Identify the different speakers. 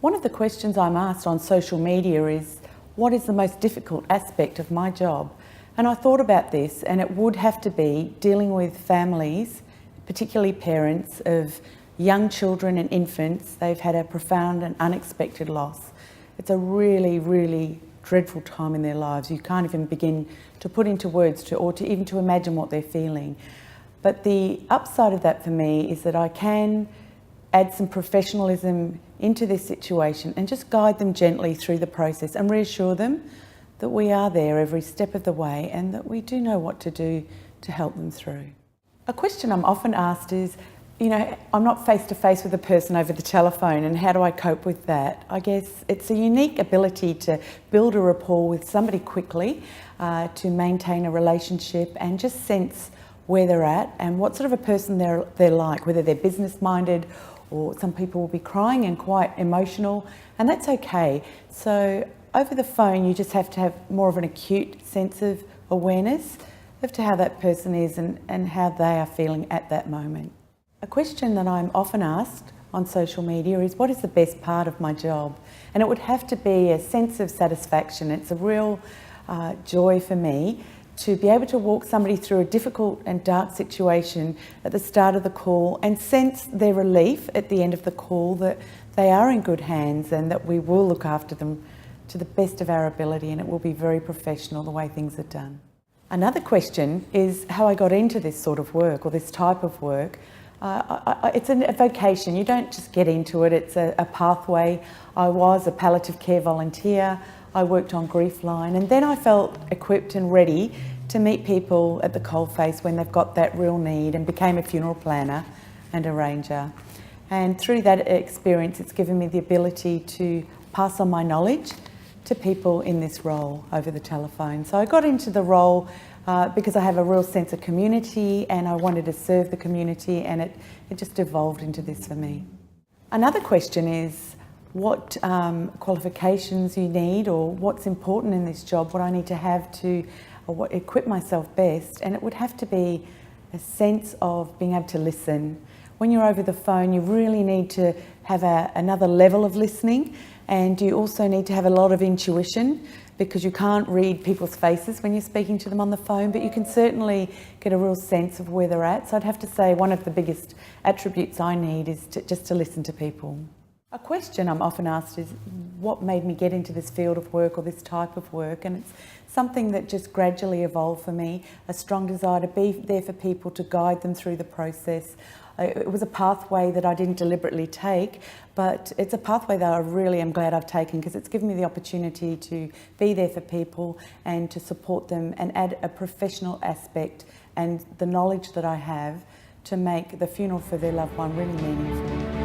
Speaker 1: One of the questions I'm asked on social media is, what is the most difficult aspect of my job? And I thought about this, and it would have to be dealing with families, particularly parents of young children and infants. They've had a profound and unexpected loss. It's a really, really dreadful time in their lives. You can't even begin to put into words or even to imagine what they're feeling. But the upside of that for me is that I can add some professionalism into this situation and just guide them gently through the process and reassure them that we are there every step of the way and that we do know what to do to help them through. A question I'm often asked is, I'm not face to face with a person over the telephone, and how do I cope with that? I guess it's a unique ability to build a rapport with somebody quickly, to maintain a relationship and just sense where they're at and what sort of a person they're like, whether they're business minded or some people will be crying and quite emotional, and that's okay. So over the phone you just have to have more of an acute sense of awareness as to how that person is and how they are feeling at that moment. A question that I'm often asked on social media is, what is the best part of my job? And it would have to be a sense of satisfaction. It's a real joy for me to be able to walk somebody through a difficult and dark situation at the start of the call and sense their relief at the end of the call that they are in good hands and that we will look after them to the best of our ability, and it will be very professional the way things are done. Another question is how I got into this sort of work or this type of work. It's a vocation. You don't just get into it. It's a pathway. I was a palliative care volunteer. I worked on Grief Line, and then I felt equipped and ready to meet people at the coalface when they've got that real need, and became a funeral planner and arranger. And through that experience, it's given me the ability to pass on my knowledge to people in this role over the telephone. So I got into the role because I have a real sense of community and I wanted to serve the community, and it just evolved into this for me. Another question is what qualifications you need, or what's important in this job, what I need to have to equip myself best, and it would have to be a sense of being able to listen. When you're over the phone, you really need to have another level of listening, and you also need to have a lot of intuition, because you can't read people's faces when you're speaking to them on the phone, but you can certainly get a real sense of where they're at. So I'd have to say one of the biggest attributes I need is just to listen to people. A question I'm often asked is, what made me get into this field of work or this type of work? And it's something that just gradually evolved for me, a strong desire to be there for people, to guide them through the process. It was a pathway that I didn't deliberately take, but it's a pathway that I really am glad I've taken, because it's given me the opportunity to be there for people and to support them and add a professional aspect and the knowledge that I have to make the funeral for their loved one really meaningful.